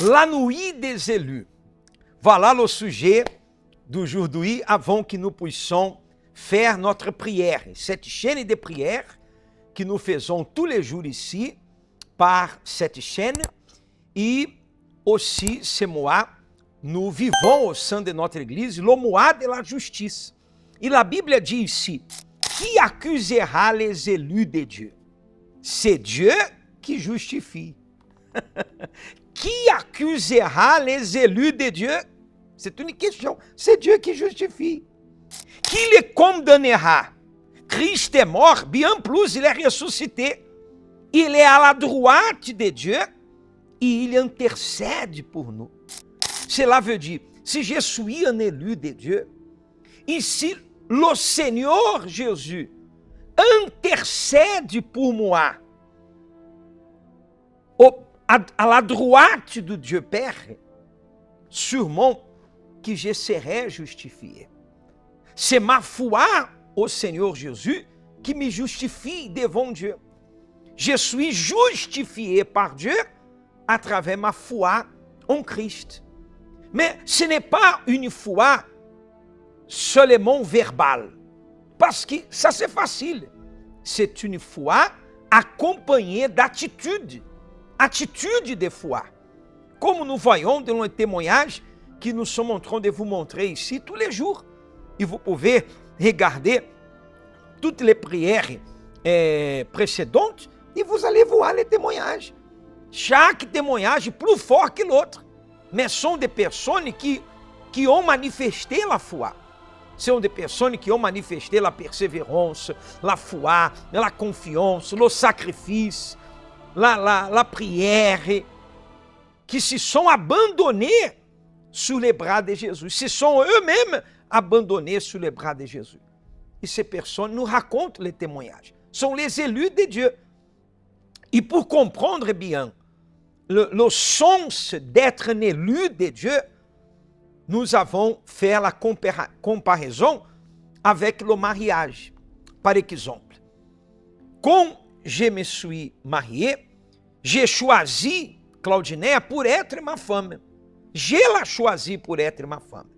La nuit des élus. Voilà le sujet d'aujourd'hui avant que nous puissions faire notre prière. Cette chaîne de prière que nous faisons tous les jours ici par cette chaîne et aussi ce mois nous vivons au sein de notre église le mois de la justice. E a Bíblia diz ici, qui accusera les élus de Dieu? C'est Dieu qui justifie. Qui accusera les élus de Dieu? C'est une question. C'est Dieu qui justifie. Qui les condamnera? Christ est mort, bien plus, il est ressuscité. Il est à la droite de Dieu et il intercède pour nous. Cela veut dire, si je suis un élu de Dieu, et si le Seigneur Jésus intercède pour moi à la droite de Dieu Père, sûrement que je serai justifié. C'est ma foi au Seigneur Jésus qui me justifie devant Dieu. Je suis justifié par Dieu à travers ma foi en Christ. Mais ce n'est pas une foi seulement verbale, parce que ça c'est facile. C'est une foi accompagnée d'attitude, attitude de foi. Comme nous voyons dans le témoignage que nous sommes en train de vous montrer ici tous les jours. Et vous pouvez regarder toutes les prières précédentes et vous allez voir les témoignages. Chaque témoignage est plus fort que l'autre. Mais sont des personnes qui ont manifesté la foi. São des personnes qui ont manifesté la persévérance, la foi, la confiance, le sacrifice, la prière, qui se sont abandonnés sous les bras de Jésus. Se sont eux-mêmes abandonnés sous les bras de Jésus. Et ces personnes nous racontent les témoignages. Sont les élus de Dieu. Et pour comprendre bien le sens d'être un élu de Dieu, nous avons fait la comparaison avec le mariage. Par exemple, quand je me suis marié, j'ai choisi Claudinéia pour être ma femme. Je l'ai choisi pour être ma femme.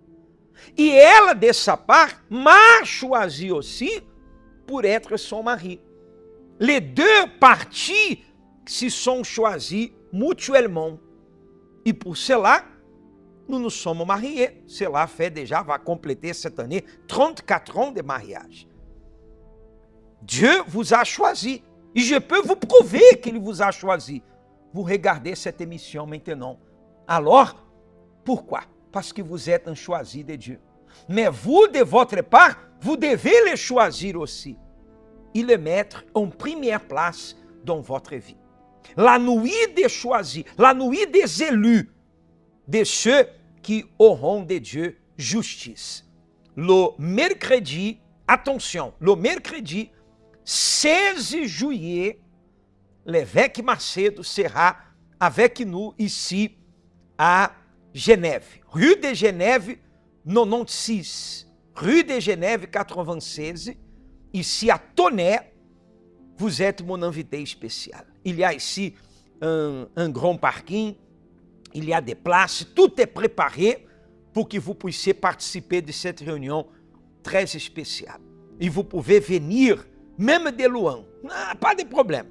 Et elle, de sa part, m'a choisi aussi pour être son mari. Les deux parties se sont choisies mutuellement. Et pour cela, nous nous sommes mariés. Cela fait déjà, va compléter cette année 34 ans de mariage. Dieu vous a choisi. Et je peux vous prouver qu'il vous a choisi. Vous regardez cette émission maintenant. Alors, pourquoi? Parce que vous êtes un choisi de Dieu. Mais vous, de votre part, vous devez le choisir aussi. Et le mettre en première place dans votre vie. La nuit des choisis, la nuit des élus, de ceux qui auront de Dieu justice. Le mercredi, attention, le mercredi 16 juillet, l'évêque Macedo sera avec nous ici à Genève. Rue de Genève 96, rue de Genève 96, ici à Tonnerre, vous êtes mon invité spécial. Il y a ici un grand parking, il y a des places, tout est préparé pour que vous puissiez participer de cette réunion très spéciale. Et vous pouvez venir même de loin, pas de problème.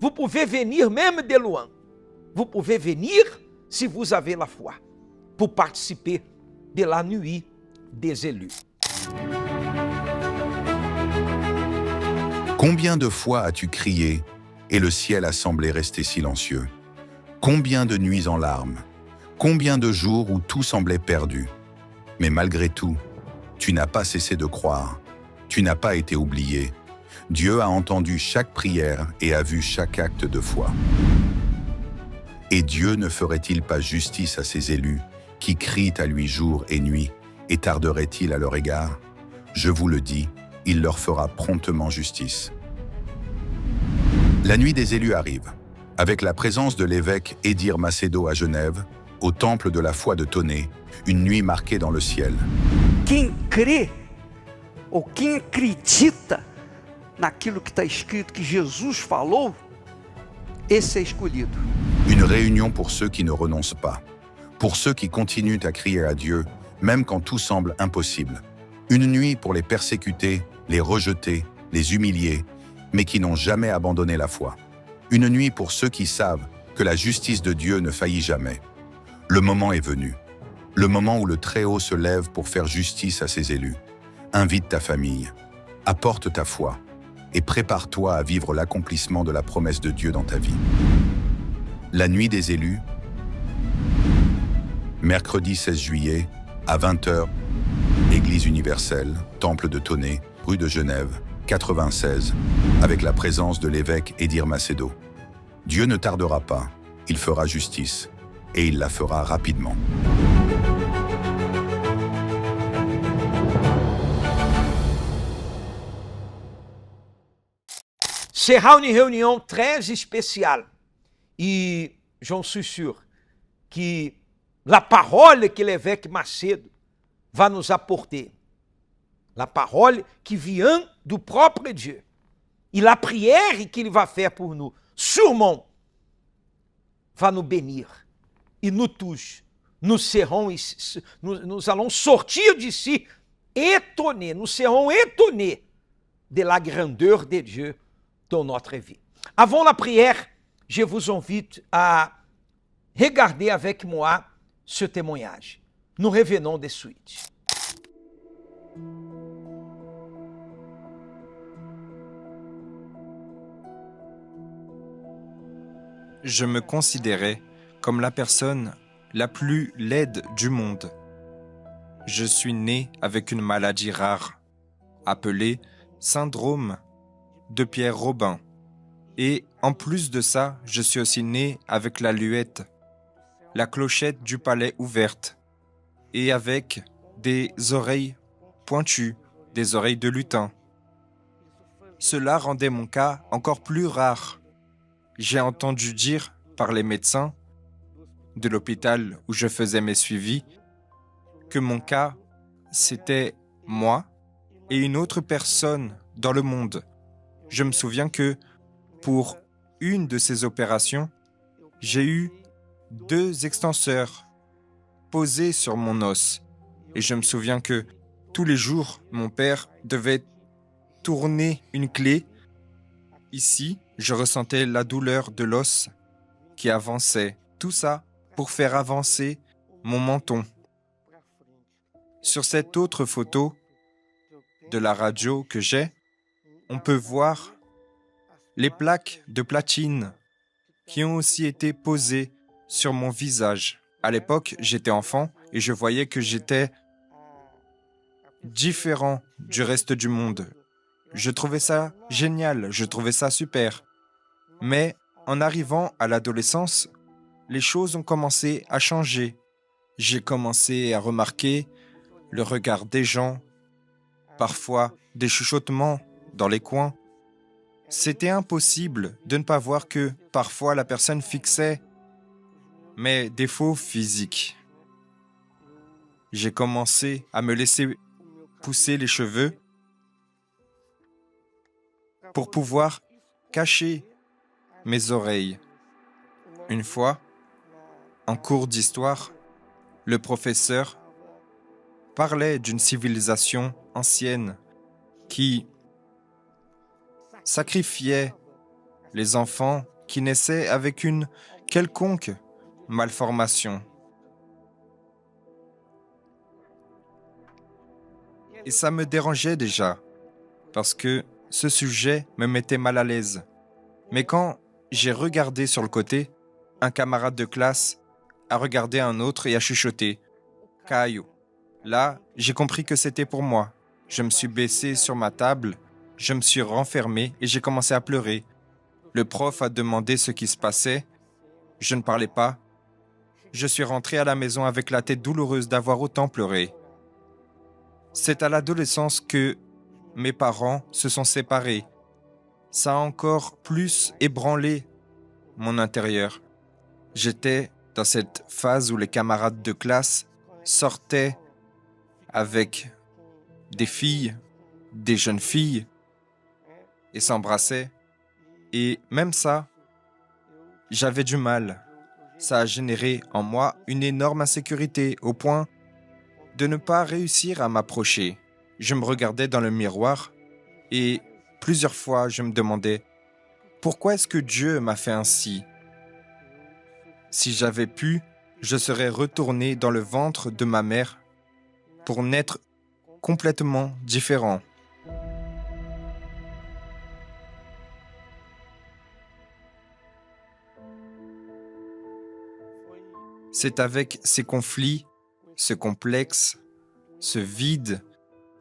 Vous pouvez venir même de loin. Vous pouvez venir si vous avez la foi pour participer de la nuit des élus. Combien de fois as-tu crié et le ciel a semblé rester silencieux? Combien de nuits en larmes? Combien de jours où tout semblait perdu? Mais malgré tout, tu n'as pas cessé de croire. Tu n'as pas été oublié. Dieu a entendu chaque prière et a vu chaque acte de foi. Et Dieu ne ferait-il pas justice à ses élus qui crient à lui jour et nuit, et tarderait-il à leur égard? Je vous le dis, il leur fera promptement justice. La nuit des élus arrive, avec la présence de l'évêque Edir Macedo à Genève, au temple de la foi de Tonnerre, une nuit marquée dans le ciel. Quem crê, ou quem acredita naquilo que está escrito, que Jesus falou, esse é escolhido. Une réunion pour ceux qui ne renoncent pas, pour ceux qui continuent à crier à Dieu, même quand tout semble impossible. Une nuit pour les persécuter, les rejeter, les humilier, mais qui n'ont jamais abandonné la foi. Une nuit pour ceux qui savent que la justice de Dieu ne faillit jamais. Le moment est venu. Le moment où le Très-Haut se lève pour faire justice à ses élus. Invite ta famille, apporte ta foi et prépare-toi à vivre l'accomplissement de la promesse de Dieu dans ta vie. La nuit des élus, mercredi 16 juillet, à 20h, Église universelle, Temple de Tonnet, rue de Genève, 96, avec la présence de l'évêque Edir Macedo. Dieu ne tardera pas, il fera justice, et il la fera rapidement. Será uma reunião très especial. E j'en suis sûr que la parole que l'évêque Macedo va nous apporter, la parole qui vient du propre Dieu, e la prière qu'il va faire pour nous, sûrement, va nous bénir. E nous tous, nous allons sortir d'ici étonnés, nous serons étonnés de la grandeur de Dieu dans notre vie. Avant la prière, je vous invite à regarder avec moi ce témoignage. Nous revenons de suite. Je me considérais comme la personne la plus laide du monde. Je suis né avec une maladie rare, appelée syndrome de Pierre-Robin. Et en plus de ça, je suis aussi né avec la luette, la clochette du palais ouverte, et avec des oreilles pointues, des oreilles de lutin. Cela rendait mon cas encore plus rare. J'ai entendu dire par les médecins de l'hôpital où je faisais mes suivis que mon cas, c'était moi et une autre personne dans le monde. Je me souviens que pour une de ces opérations, j'ai eu 2 extenseurs posés sur mon os. Et je me souviens que tous les jours, mon père devait tourner une clé. Ici, je ressentais la douleur de l'os qui avançait. Tout ça pour faire avancer mon menton. Sur cette autre photo de la radio que j'ai, on peut voir les plaques de platine qui ont aussi été posées sur mon visage. À l'époque, j'étais enfant et je voyais que j'étais différent du reste du monde. Je trouvais ça génial, je trouvais ça super. Mais en arrivant à l'adolescence, les choses ont commencé à changer. J'ai commencé à remarquer le regard des gens, parfois des chuchotements dans les coins. C'était impossible de ne pas voir que parfois la personne fixait mes défauts physiques. J'ai commencé à me laisser pousser les cheveux pour pouvoir cacher mes oreilles. Une fois, en cours d'histoire, le professeur parlait d'une civilisation ancienne qui sacrifiait les enfants qui naissaient avec une quelconque malformation. Et ça me dérangeait déjà, parce que ce sujet me mettait mal à l'aise. Mais quand j'ai regardé sur le côté, un camarade de classe a regardé un autre et a chuchoté « Caillou ». Là, j'ai compris que c'était pour moi. Je me suis baissé sur ma table, je me suis renfermé et j'ai commencé à pleurer. Le prof a demandé ce qui se passait. Je ne parlais pas. Je suis rentré à la maison avec la tête douloureuse d'avoir autant pleuré. C'est à l'adolescence que mes parents se sont séparés. Ça a encore plus ébranlé mon intérieur. J'étais dans cette phase où les camarades de classe sortaient avec des filles, des jeunes filles, et s'embrassaient. Et même ça, j'avais du mal ça a généré en moi une énorme insécurité au point de ne pas réussir à m'approcher. Je me regardais dans le miroir et plusieurs fois je me demandais pourquoi est-ce que Dieu m'a fait ainsi? Si j'avais pu, je serais retourné dans le ventre de ma mère pour naître complètement différent. C'est avec ces conflits, ce complexe, ce vide,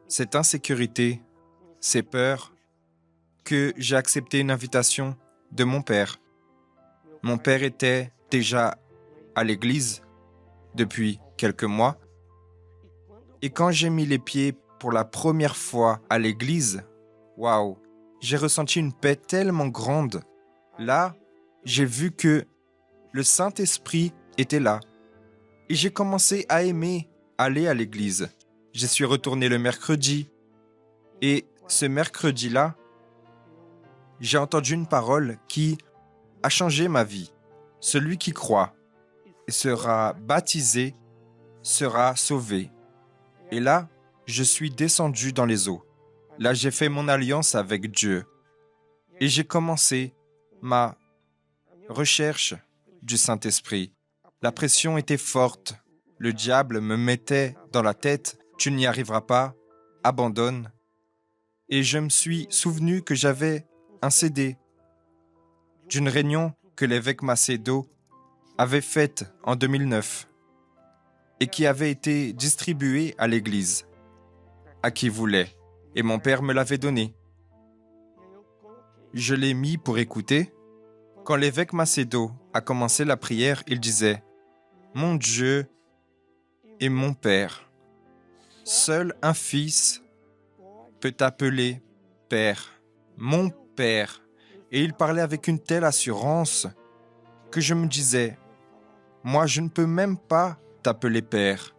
cette insécurité, ces peurs, que j'ai accepté une invitation de mon père. Mon père était déjà à l'église depuis quelques mois. Et quand j'ai mis les pieds pour la première fois à l'église, waouh, j'ai ressenti une paix tellement grande. Là, j'ai vu que le Saint-Esprit était là. Et j'ai commencé à aimer aller à l'église. Je suis retourné le mercredi. Et ce mercredi-là, j'ai entendu une parole qui a changé ma vie. Celui qui croit et sera baptisé sera sauvé. Et là, je suis descendu dans les eaux. Là, j'ai fait mon alliance avec Dieu. Et j'ai commencé ma recherche du Saint-Esprit. La pression était forte. Le diable me mettait dans la tête « Tu n'y arriveras pas, abandonne ». Et je me suis souvenu que j'avais un CD d'une réunion que l'évêque Macedo avait faite en 2009 et qui avait été distribuée à l'église, à qui voulait. Et mon père me l'avait donné. Je l'ai mis pour écouter. Quand l'évêque Macedo a commencé la prière, il disait « Mon Dieu et mon Père, seul un fils peut t'appeler Père, mon Père. » Et il parlait avec une telle assurance que je me disais « Moi, je ne peux même pas t'appeler Père.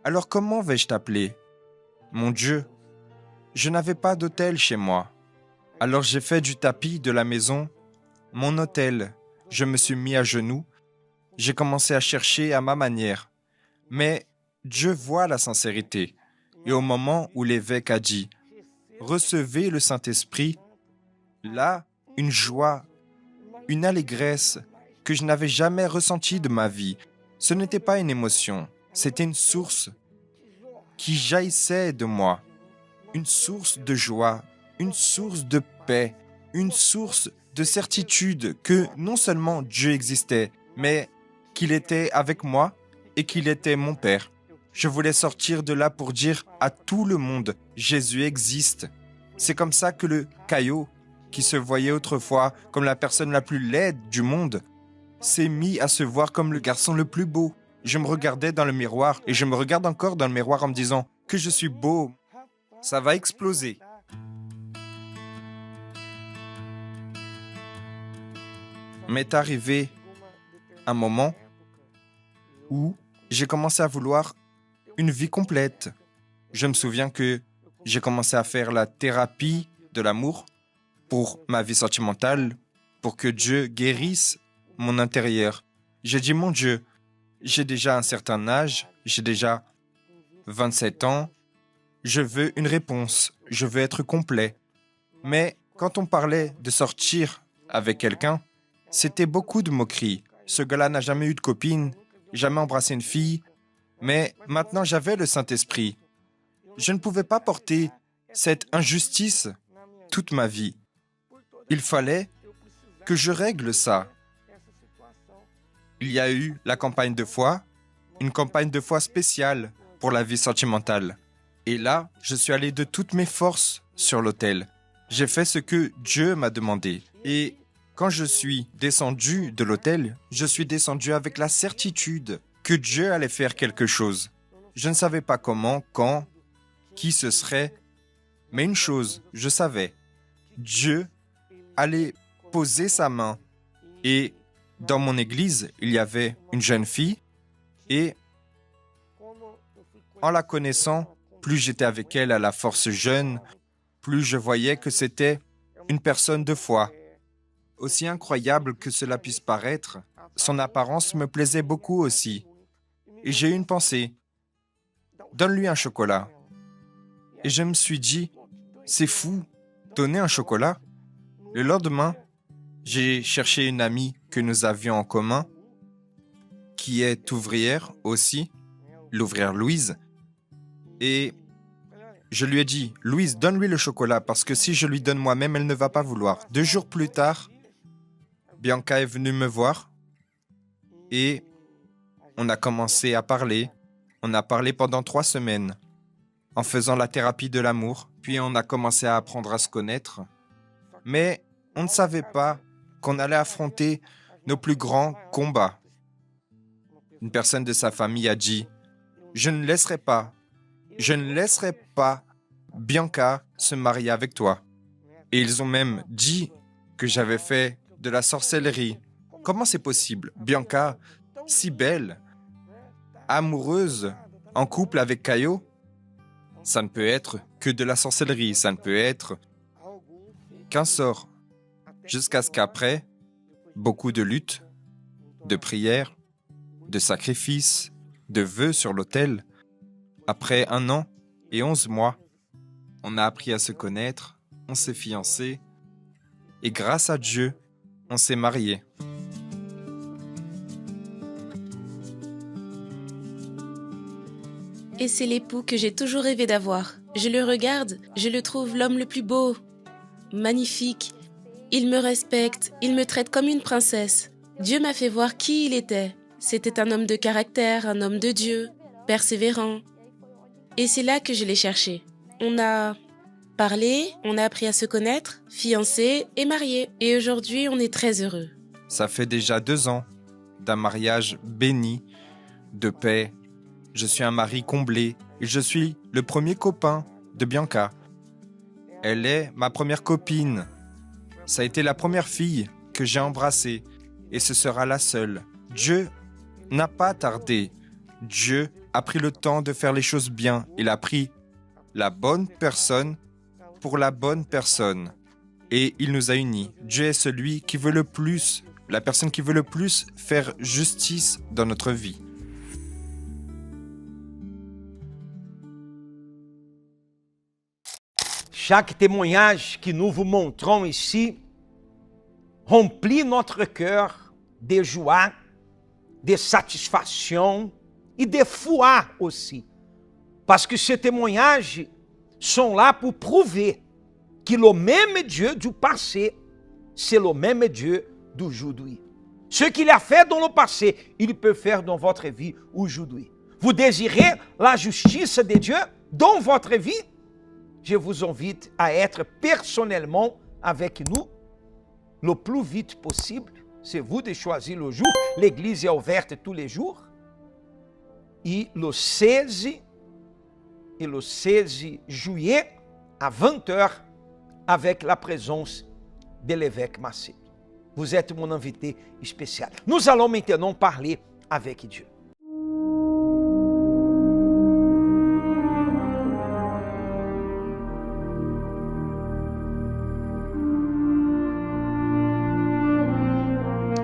Alors comment vais-je t'appeler? Mon Dieu, je n'avais pas d'autel chez moi. Alors j'ai fait du tapis de la maison mon autel. Je me suis mis à genoux. J'ai commencé à chercher à ma manière. Mais Dieu voit la sincérité. Et au moment où l'évêque a dit « Recevez le Saint-Esprit », là, une joie, une allégresse que je n'avais jamais ressentie de ma vie. Ce n'était pas une émotion, c'était une source qui jaillissait de moi. Une source de joie, une source de paix, une source de certitude que non seulement Dieu existait, mais qu'il était avec moi et qu'il était mon Père. Je voulais sortir de là pour dire à tout le monde, Jésus existe. C'est comme ça que le Caillot, qui se voyait autrefois comme la personne la plus laide du monde, s'est mis à se voir comme le garçon le plus beau. Je me regardais dans le miroir et je me regarde encore dans le miroir en me disant que je suis beau. Ça va exploser. M'est arrivé un moment où j'ai commencé à vouloir une vie complète. Je me souviens que j'ai commencé à faire la thérapie de l'amour pour ma vie sentimentale, pour que Dieu guérisse mon intérieur. J'ai dit, mon Dieu, j'ai déjà un certain âge, j'ai déjà 27 ans, je veux une réponse, je veux être complet. Mais quand on parlait de sortir avec quelqu'un, c'était beaucoup de moqueries. Ce gars-là n'a jamais eu de copine, jamais embrassé une fille, mais maintenant j'avais le Saint-Esprit. Je ne pouvais pas porter cette injustice toute ma vie. Il fallait que je règle ça. Il y a eu la campagne de foi, une campagne de foi spéciale pour la vie sentimentale. Et là, je suis allé de toutes mes forces sur l'autel. J'ai fait ce que Dieu m'a demandé. Et quand je suis descendu de l'autel, je suis descendu avec la certitude que Dieu allait faire quelque chose. Je ne savais pas comment, quand, qui ce serait, mais une chose, je savais. Dieu allait poser sa main. Et dans mon église, il y avait une jeune fille et en la connaissant, plus j'étais avec elle à la force jeune, plus je voyais que c'était une personne de foi. Aussi incroyable que cela puisse paraître, son apparence me plaisait beaucoup aussi. Et j'ai eu une pensée. Donne-lui un chocolat. Et je me suis dit, c'est fou, donner un chocolat. Le lendemain, j'ai cherché une amie que nous avions en commun, qui est ouvrière aussi, l'ouvrière Louise. Et je lui ai dit, Louise, donne-lui le chocolat, parce que si je lui donne moi-même, elle ne va pas vouloir. 2 jours plus tard, Bianca est venue me voir et on a commencé à parler. On a parlé pendant 3 semaines en faisant la thérapie de l'amour. Puis on a commencé à apprendre à se connaître. Mais on ne savait pas qu'on allait affronter nos plus grands combats. Une personne de sa famille a dit « Je ne laisserai pas Bianca se marier avec toi. » Et ils ont même dit que j'avais fait de la sorcellerie. Comment c'est possible? Bianca, si belle, amoureuse, en couple avec Caio, ça ne peut être que de la sorcellerie, ça ne peut être qu'un sort. Jusqu'à ce qu'après, beaucoup de luttes, de prières, de sacrifices, de vœux sur l'autel, après 1 an et 11 mois, on a appris à se connaître, on s'est fiancés, et grâce à Dieu, on s'est mariés. Et c'est l'époux que j'ai toujours rêvé d'avoir. Je le regarde, je le trouve l'homme le plus beau, magnifique. Il me respecte, il me traite comme une princesse. Dieu m'a fait voir qui il était. C'était un homme de caractère, un homme de Dieu, persévérant. Et c'est là que je l'ai cherché. On a parlé, on a appris à se connaître, fiancés et mariés. Et aujourd'hui, on est très heureux. Ça fait déjà 2 ans d'un mariage béni, de paix. Je suis un mari comblé et je suis le premier copain de Bianca. Elle est ma première copine. Ça a été la première fille que j'ai embrassée et ce sera la seule. Dieu n'a pas tardé. Dieu a pris le temps de faire les choses bien. Il a pris la bonne personne pour la bonne personne. Et il nous a unis. Dieu est celui qui veut le plus, la personne qui veut le plus faire justice dans notre vie. Chaque témoignage que nous vous montrons ici remplit notre cœur de joie, de satisfaction et de foi aussi. Parce que ces témoignages sont là pour prouver que le même Dieu du passé, c'est le même Dieu d'aujourd'hui. Ce qu'il a fait dans le passé, il peut faire dans votre vie aujourd'hui. Vous désirez la justice de Dieu dans votre vie? Je vous invite à être personnellement avec nous le plus vite possible. C'est vous de choisir le jour. L'église est ouverte tous les jours. Et le 16 juillet à 20h avec la présence de l'évêque Massé. Vous êtes mon invité spécial. Nous allons maintenant parler avec Dieu.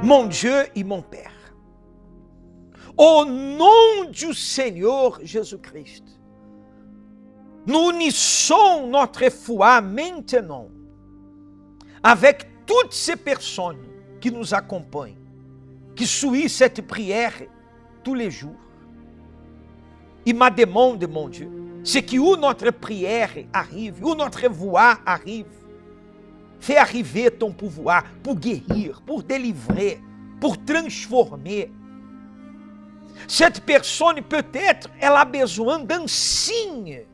Mon Dieu et mon Père, au nom du Seigneur Jésus-Christ, nous unissons notre foi maintenant avec toutes ces personnes qui nous accompagnent, qui suivent cette prière tous les jours. Et ma demande, mon Dieu, c'est que où notre prière arrive, où notre voix arrive, fais arriver ton pouvoir pour guérir, pour délivrer, pour transformer. Cette personne, peut-être, elle a besoin d'un signe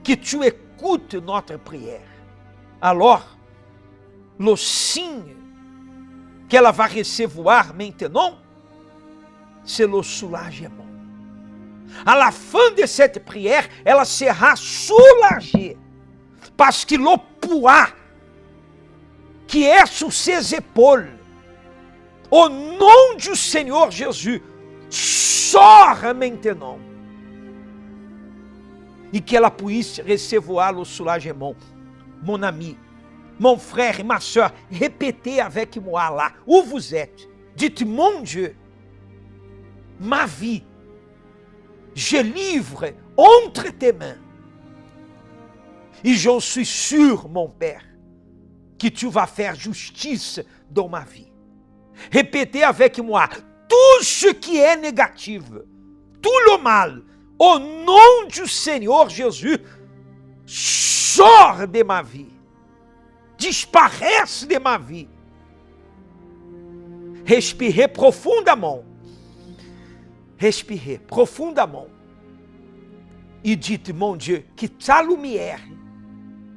que tu écoutes notre prière. Alors, le signe qu'elle va recevoir maintenant, c'est le soulagement. À la fin de cette prière, elle sera soulagée. Parce que le poids qui est sur ses épaules, au nom du Seigneur Jésus, sort maintenant. Et qu'elle puisse recevoir le soulagement. Mon ami, Mon frère et ma soeur, répétez avec moi là, où vous êtes. Dites, mon Dieu, ma vie, je livre entre tes mains. Et je suis sûr, mon Père, que tu vas faire justice dans ma vie. Répétez avec moi, tout ce qui est négatif, tout le mal, au nom du Seigneur Jésus, sort de ma vie, disparaisse de ma vie. Respirez profondément. Respirez profondément. E dites, mon Dieu, que ta lumière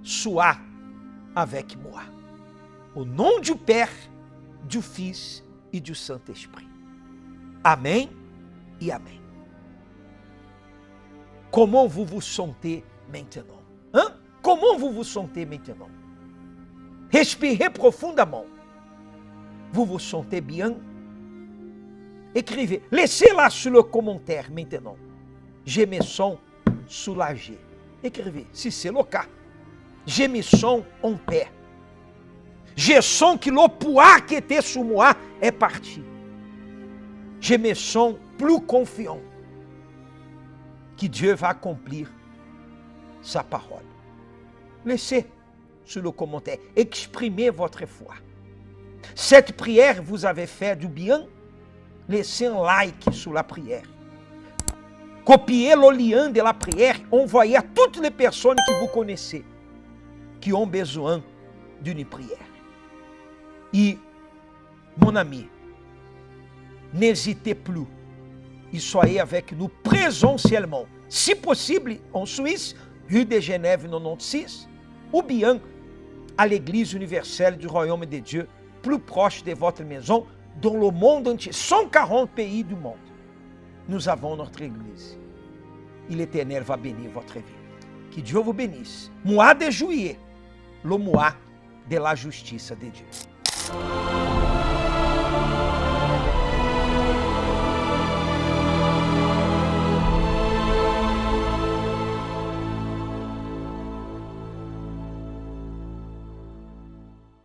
soit avec moi. Au nom du Père, du Fils e du Saint-Esprit. Amém e amém. Comment vous vous sentez maintenant? Hein? Comment vous vous sentez maintenant? Respirez profondément. Vous vous sentez bien? Écrivez. Laissez-la sur le commentaire maintenant. Je me sens soulagé. Écrivez, si c'est le cas. Je me sens en paix. Je sens que le poids qui était sur moi est parti. Je me sens plus confiant que Dieu va accomplir sa parole. Laissez sur le commentaire, exprimez votre foi. Cette prière vous avait fait du bien, laissez un like sur la prière. Copiez le lien de la prière, envoyez à toutes les personnes que vous connaissez, qui ont besoin d'une prière. Et, mon ami, n'hésitez plus et soyez avec nous présentiellement, si possible en Suisse, rue de Genève 96, ou bien à l'église universelle du Royaume de Dieu, plus proche de votre maison, dans le monde entier, 140 pays du monde. Nous avons notre église. Et l'Éternel va bénir votre vie. Que Dieu vous bénisse. Mois de juillet, le mois de la justice de Dieu.